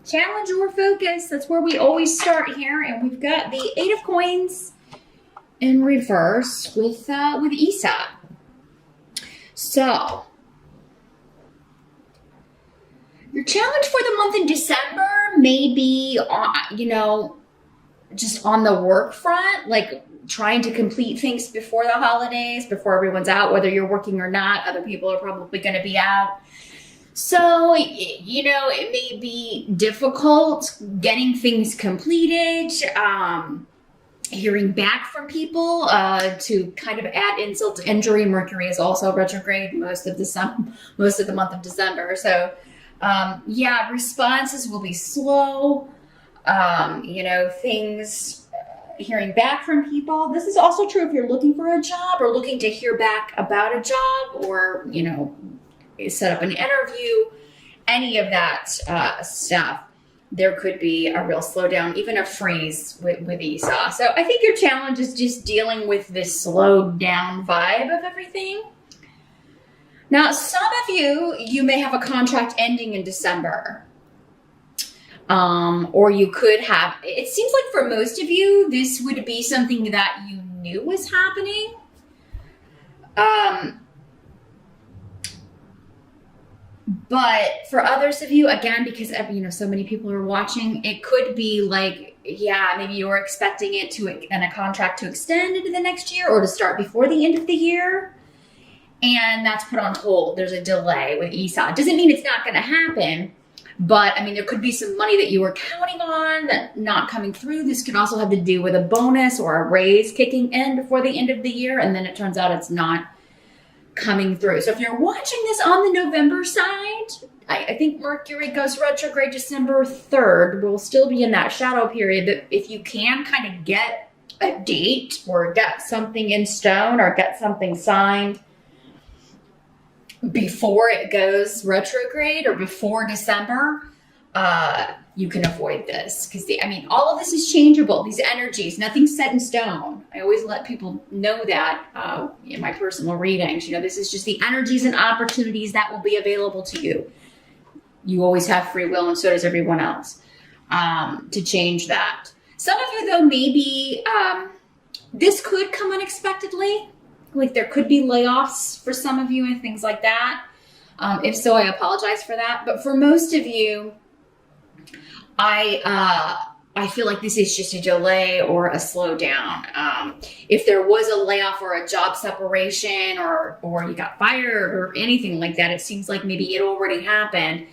challenge or focus. That's where we always start here. And we've got the 8 of Coins in reverse with Esau. So, your challenge for the month in December may be, just on the work front, like trying to complete things before the holidays, before everyone's out, whether you're working or not. Other people are probably going to be out. So, it may be difficult getting things completed, hearing back from people, to kind of add insult to injury. Mercury is also retrograde most of the month of December. So, responses will be slow. Things, hearing back from people. This is also true if you're looking for a job or looking to hear back about a job or, set up an interview, any of that stuff. There could be a real slowdown, even a freeze with Esau. So I think your challenge is just dealing with this slowed down vibe of everything. Now, some of you may have a contract ending in December. Or you could have, it seems like for most of you, this would be something that you knew was happening. But for others of you, again, because so many people are watching, it could be like, maybe you're expecting it and a contract to extend into the next year or to start before the end of the year. And that's put on hold. There's a delay with Esau. It doesn't mean it's not going to happen. But, there could be some money that you were counting on that not coming through. This could also have to do with a bonus or a raise kicking in before the end of the year. And then it turns out it's not coming through. So if you're watching this on the November side, I think Mercury goes retrograde December 3rd. We'll still be in that shadow period. But if you can kind of get a date or get something in stone or get something signed before it goes retrograde or before December, you can avoid this because all of this is changeable. These energies, nothing's set in stone. I always let people know that in my personal readings. This is just the energies and opportunities that will be available to you. You always have free will, and so does everyone else, to change that. Some of you, though, maybe this could come unexpectedly. Like there could be layoffs for some of you and things like that. If so, I apologize for that. But for most of you, I feel like this is just a delay or a slowdown. If there was a layoff or a job separation or you got fired or anything like that, it seems like maybe it already happened.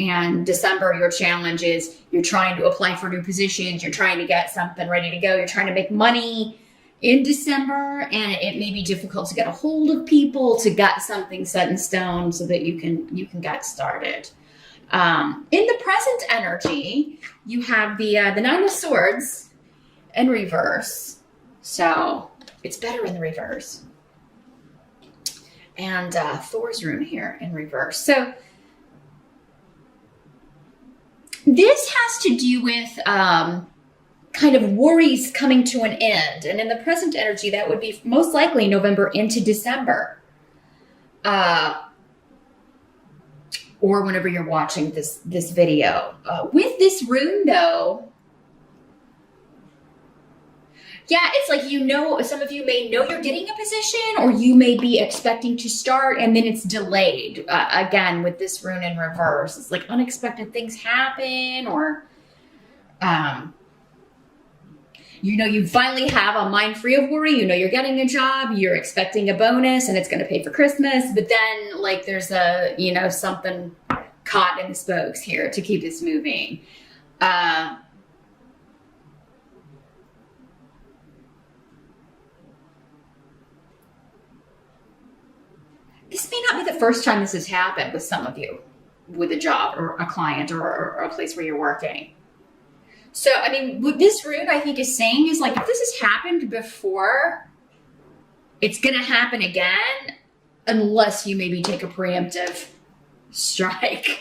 And December, your challenge is you're trying to apply for new positions. You're trying to get something ready to go. You're trying to make money in December, and it may be difficult to get a hold of people to get something set in stone so that you can get started. In the present energy, you have the 9 of Swords in reverse, so it's better in the reverse. And Thor's rune here in reverse. So this has to do with kind of worries coming to an end. And in the present energy, that would be most likely November into December. Or whenever you're watching this video. With this rune, though, it's like, some of you may know you're getting a position, or you may be expecting to start, and then it's delayed. Again, with this rune in reverse, it's like unexpected things happen, or you finally have a mind free of worry. You're getting a job, you're expecting a bonus, and it's going to pay for Christmas. But then, like, there's something caught in the spokes here to keep this moving. This may not be the first time this has happened with some of you, with a job or a client or a place where you're working. So, what this rune, I think, is saying is, like, if this has happened before, it's going to happen again unless you maybe take a preemptive strike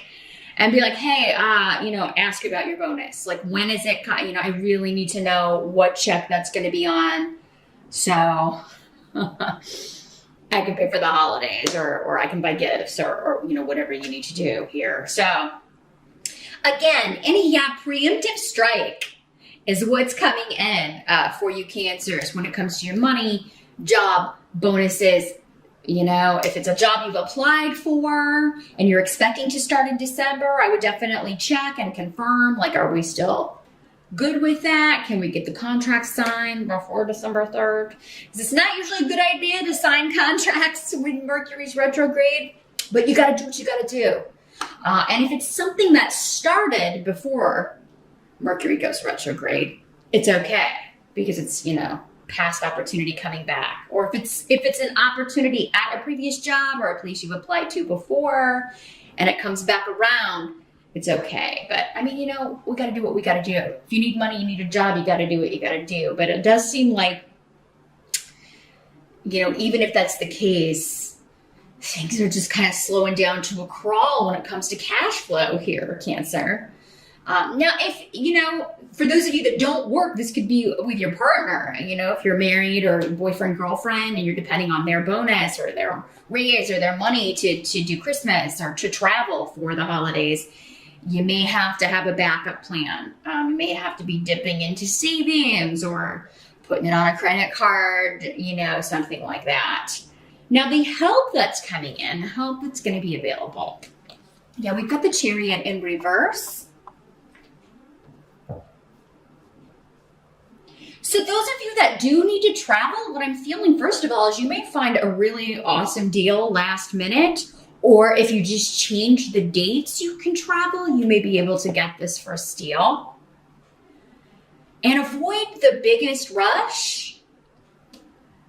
and be like, hey, ask about your bonus. Like, when is it? I really need to know what check that's going to be on. So I can pay for the holidays or I can buy gifts or whatever you need to do here. So Again, any preemptive strike is what's coming in for you Cancers when it comes to your money, job, bonuses. You know, if it's a job you've applied for and you're expecting to start in December, I would definitely check and confirm, like, are we still good with that? Can we get the contract signed before December 3rd? Because it's not usually a good idea to sign contracts when Mercury's retrograde, but you got to do what you got to do. And if it's something that started before Mercury goes retrograde, it's okay because it's, you know, past opportunity coming back. Or if it's an opportunity at a previous job or a place you've applied to before and it comes back around, it's okay. But I mean, you know, we got to do what we got to do. If you need money, you need a job, you got to do what you got to do. But it does seem like, you know, even if that's the case, things are just kind of slowing down to a crawl when it comes to cash flow here, Cancer. Now, if, you know, for those of you that don't work, this could be with your partner. You know, if you're married or boyfriend, girlfriend, and you're depending on their bonus or their raise or their money to do Christmas or to travel for the holidays, you may have to have a backup plan. You may have to be dipping into savings or putting it on a credit card, you know, something like that. Now, the help that's coming in, help that's going to be available. Yeah, we've got the Chariot in reverse. So those of you that do need to travel, what I'm feeling, first of all, is you may find a really awesome deal last minute, or if you just change the dates you can travel, you may be able to get this first deal. And avoid the biggest rush.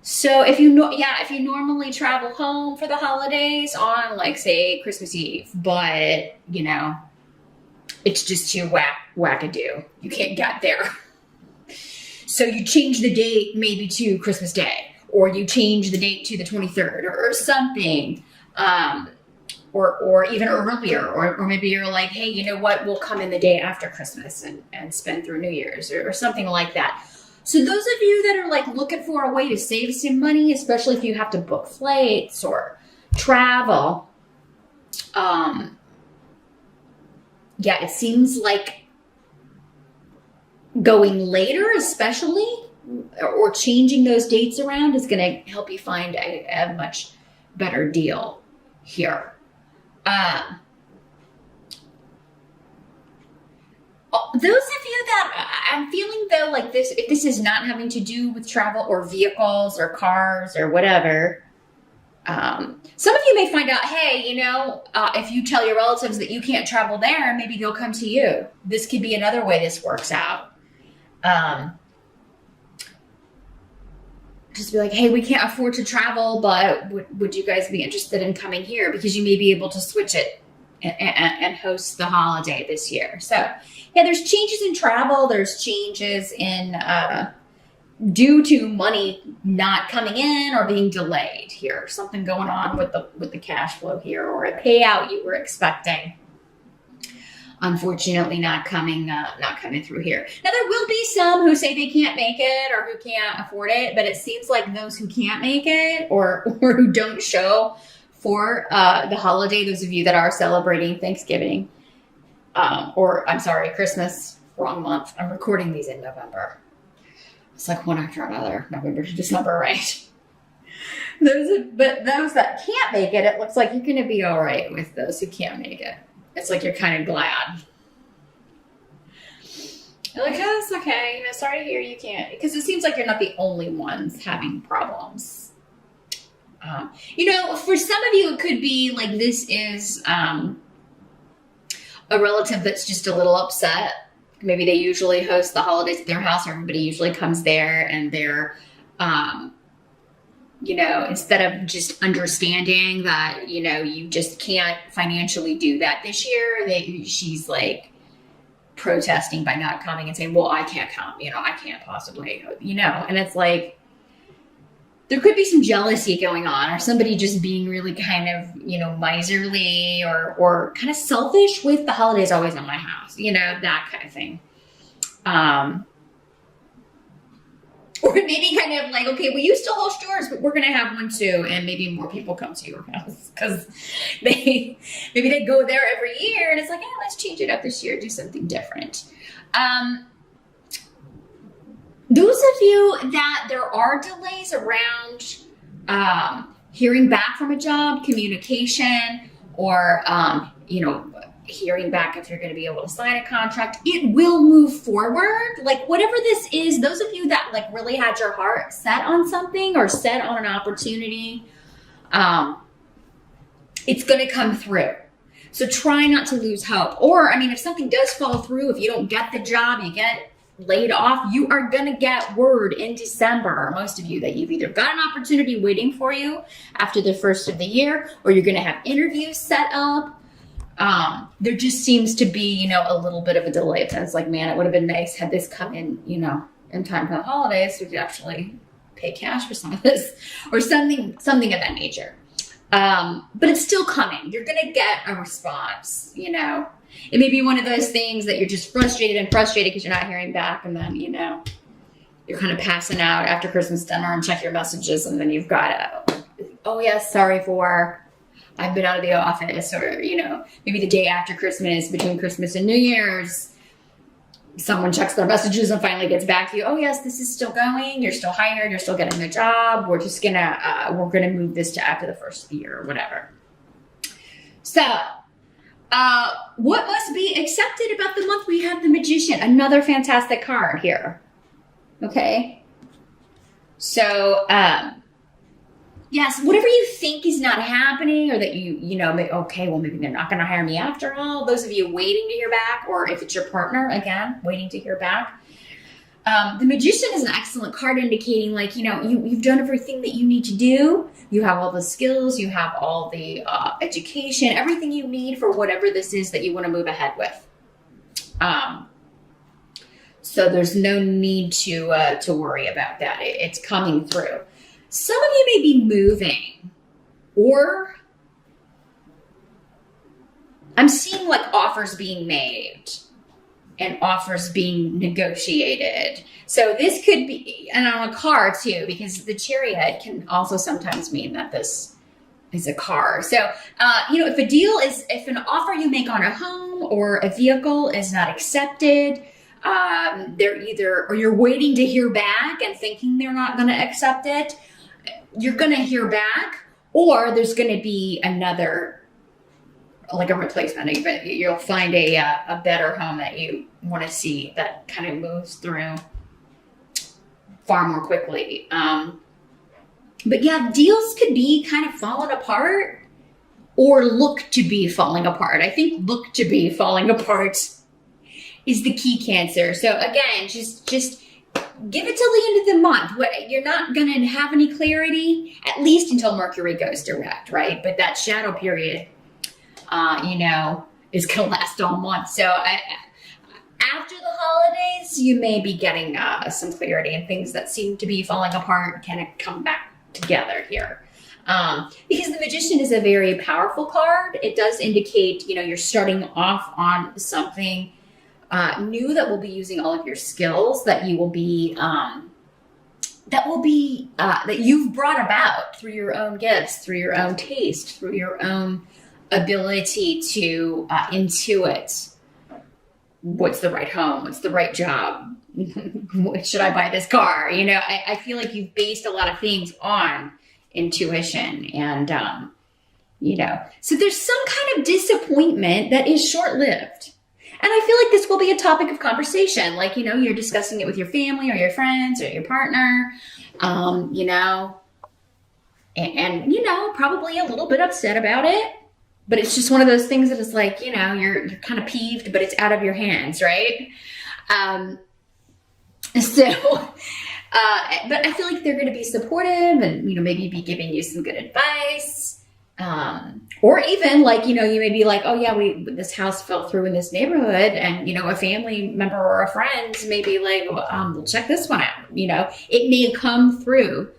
So if you normally travel home for the holidays on, like, say, Christmas Eve, but, you know, it's just too wackadoo. You can't get there. So you change the date maybe to Christmas Day, or you change the date to the 23rd or something, or even earlier, or maybe you're like, hey, you know what, we'll come in the day after Christmas and spend through New Year's or something like that. So those of you that are like looking for a way to save some money, especially if you have to book flights or travel, yeah, it seems like going later, especially, or changing those dates around is going to help you find a much better deal here. Those of you that I'm feeling though, like this is not having to do with travel or vehicles or cars or whatever. Some of you may find out, hey, you know, if you tell your relatives that you can't travel there, maybe they'll come to you. This could be another way this works out. Just be like, hey, we can't afford to travel, but would you guys be interested in coming here? Because you may be able to switch it and host the holiday this year. So yeah, there's changes in travel. There's changes in, due to money not coming in or being delayed here. Something going on with the cash flow here, or a payout you were expecting. Unfortunately, not coming through here. Now, there will be some who say they can't make it or who can't afford it, but it seems like those who can't make it or who don't show for the holiday, those of you that are celebrating Thanksgiving, Christmas, wrong month. I'm recording these in November. It's like one after another, November to December, right? But those that can't make it, it looks like you're going to be all right with those who can't make it. It's like you're kind of glad. You're like, oh, it's okay. You know, sorry to hear you can't. Because it seems like you're not the only ones having problems. You know, for some of you, it could be like this is a relative that's just a little upset. Maybe they usually host the holidays at their house. Everybody usually comes there and they're, you know, instead of just understanding that, you know, you just can't financially do that this year, she's like protesting by not coming and saying, well, I can't come, you know, I can't possibly, you know, and it's like, there could be some jealousy going on, or somebody just being really kind of, you know, miserly or kind of selfish with the holidays always in my house, you know, that kind of thing. Or maybe kind of like, okay, well, you still host yours, but we're going to have one too. And maybe more people come to your house because maybe they go there every year. And it's like, yeah, let's change it up this year. Do something different. Those of you that there are delays around hearing back from a job, communication, or, hearing back if you're going to be able to sign a contract, it will move forward. Like whatever this is, those of you that like really had your heart set on something or set on an opportunity, it's going to come through. So try not to lose hope. Or, if something does fall through, if you don't get the job, you get laid off, you are going to get word in December, most of you, that you've either got an opportunity waiting for you after the first of the year, or you're going to have interviews set up. There just seems to be, a little bit of a delay. It's like, man, it would have been nice had this come in, in time for the holidays so we could actually pay cash for some of this or something of that nature. But it's still coming. You're going to get a response, It may be one of those things that you're just frustrated because you're not hearing back. And then, you're kind of passing out after Christmas dinner and check your messages. And then you've got oh yes, sorry for, I've been out of the office, or, maybe the day after Christmas, between Christmas and New Year's, someone checks their messages and finally gets back to you. Oh yes, this is still going. You're still hired. You're still getting the job. We're just we're gonna move this to after the first of the year or whatever. So, what must be accepted about the month? We have the Magician, another fantastic card here. Okay. So, yes, whatever you think is not happening, or that okay, well, maybe they're not going to hire me after all. Those of you waiting to hear back, or if it's your partner, again, waiting to hear back. The Magician is an excellent card indicating, like, you've done everything that you need to do. You have all the skills, you have all the education, everything you need for whatever this is that you want to move ahead with. So there's no need to worry about that. It's coming through. Some of you may be moving, or I'm seeing like offers being made and offers being negotiated. So this could be, and on a car too, because the Chariot can also sometimes mean that this is a car. So, if an offer you make on a home or a vehicle is not accepted, or you're waiting to hear back and thinking they're not going to accept it, you're going to hear back, or there's going to be another, like a replacement. You'll find a better home that you want to see that kind of moves through far more quickly. But yeah, deals could be kind of falling apart or look to be falling apart. I think look to be falling apart is the key, Cancer. So again, just give it till the end of the month. You're not going to have any clarity, at least until Mercury goes direct, right? But that shadow period, is going to last all month. So after the holidays, you may be getting some clarity, and things that seem to be falling apart kind of come back together here. Because the Magician is a very powerful card. It does indicate, you're starting off on something new that will be using all of your skills that you will be, that you've brought about through your own gifts, through your own taste, through your own ability to intuit what's the right home, what's the right job, should I buy this car? I feel like you've based a lot of things on intuition, and so there's some kind of disappointment that is short-lived. And I feel like this will be a topic of conversation. Like, you're discussing it with your family or your friends or your partner, and probably a little bit upset about it. But it's just one of those things that is like, you're kind of peeved, but it's out of your hands, right? But I feel like they're going to be supportive and, maybe be giving you some good advice. Or even like, you may be like, oh yeah, this house fell through in this neighborhood, and, a family member or a friend may be like, well, we'll check this one out. It may come through,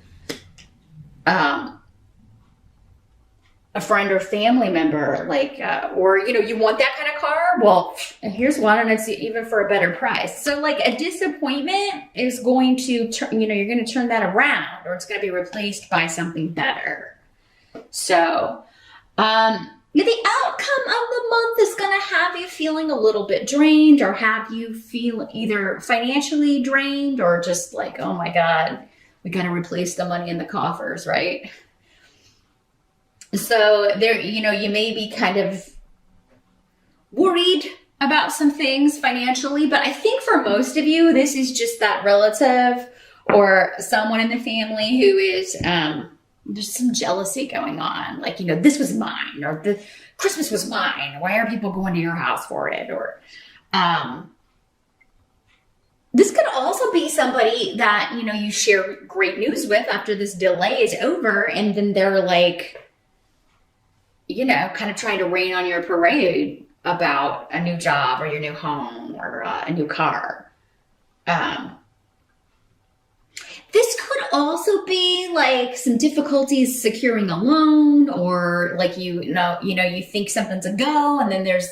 a friend or family member, like, or, you know, you want that kind of car? Well, here's one, and it's even for a better price. So like a disappointment is going to, you know, you're going to turn that around, or it's going to be replaced by something better. So, the outcome of the month is going to have you feeling a little bit drained, or have you feel either financially drained, or just like, oh my God, we got to replace the money in the coffers, right? So there, you know, you may be kind of worried about some things financially, but I think for most of you, this is just that relative or someone in the family who is, there's some jealousy going on. Like, you know, this was mine, or the Christmas was mine. Why are people going to your house for it? Or, this could also be somebody that, you know, you share great news with after this delay is over, and then they're like, you know, kind of trying to rain on your parade about a new job or your new home or a new car. This could also be like some difficulties securing a loan, or like, you think something's a go, and then there's,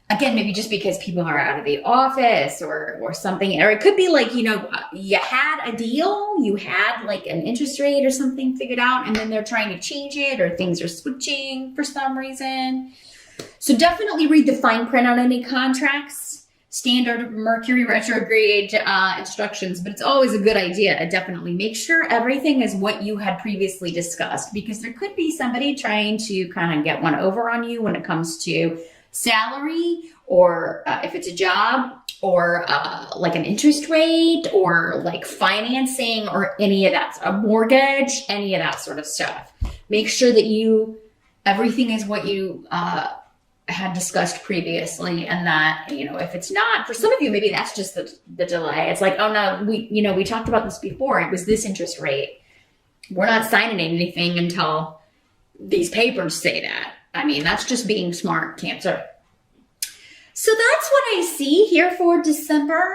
again, maybe just because people are out of the office or something, or it could be like, you know, you had a deal, you had like an interest rate or something figured out, and then they're trying to change it, or things are switching for some reason. So definitely read the fine print on any contracts, standard Mercury retrograde instructions, but it's always a good idea to definitely make sure everything is what you had previously discussed, because there could be somebody trying to kind of get one over on you when it comes to salary, or if it's a job, or like an interest rate, or like financing, or any of that, a mortgage, any of that sort of stuff. Make sure that everything is what you had discussed previously, and that, you know, if it's not, for some of you, maybe that's just the delay. It's like, oh no, we talked about this before. It was this interest rate. We're not signing anything until these papers say that. I mean, that's just being smart, Cancer. So that's what I see here for December.